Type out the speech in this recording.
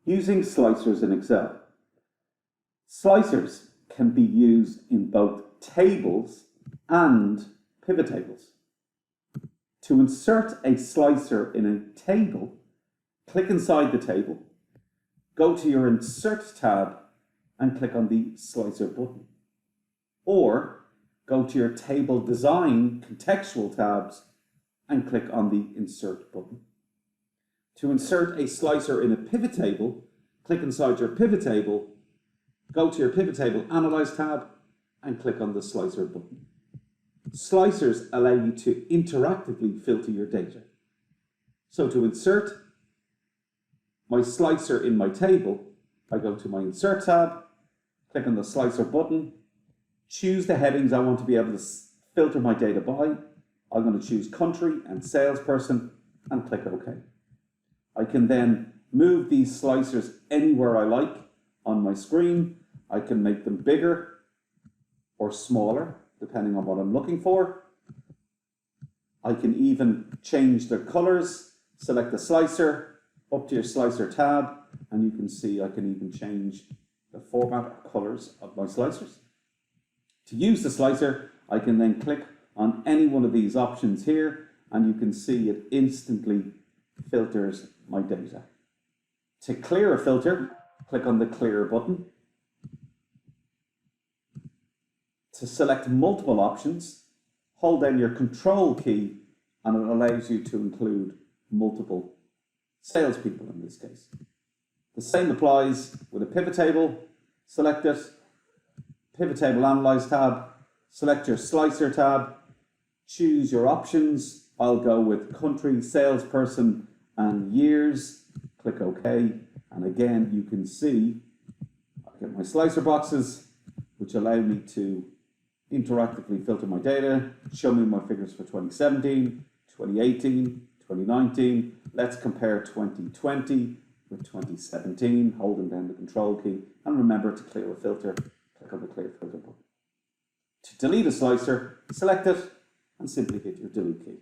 Using slicers in Excel. Slicers can be used in both tables and pivot tables. To insert a slicer in a table, click inside the table, go to your Insert tab and click on the Slicer button. Or go to your Table Design contextual tabs and click on the Insert button. To insert a slicer in a pivot table, click inside your pivot table, go to your Pivot Table Analyze tab and click on the Slicer button. Slicers allow you to interactively filter your data. So to insert my slicer in my table, I go to my Insert tab, click on the Slicer button, choose the headings I want to be able to filter my data by. I'm going to choose Country and Salesperson and click OK. I can then move these slicers anywhere I like on my screen. I can make them bigger or smaller, depending on what I'm looking for. I can even change their colors, select the slicer, up to your Slicer tab, and you can see I can even change the format or colors of my slicers. To use the slicer, I can then click on any one of these options here, and you can see it instantly filters my data. To clear a filter, click on the Clear button. To select multiple options, hold down your Control key and it allows you to include multiple salespeople in this case. The same applies with a pivot table. Select it, Pivot Table Analyze tab, select your Slicer tab, choose your options. I'll go with Country, Salesperson and Years. Click OK, and again you can see I get my slicer boxes which allow me to interactively filter my data, show me my figures for 2017, 2018, 2019. Let's compare 2020 with 2017, holding down the Control key, and remember to clear a filter, click on the Clear Filter button. To delete a slicer, select it and simply hit your Delete key.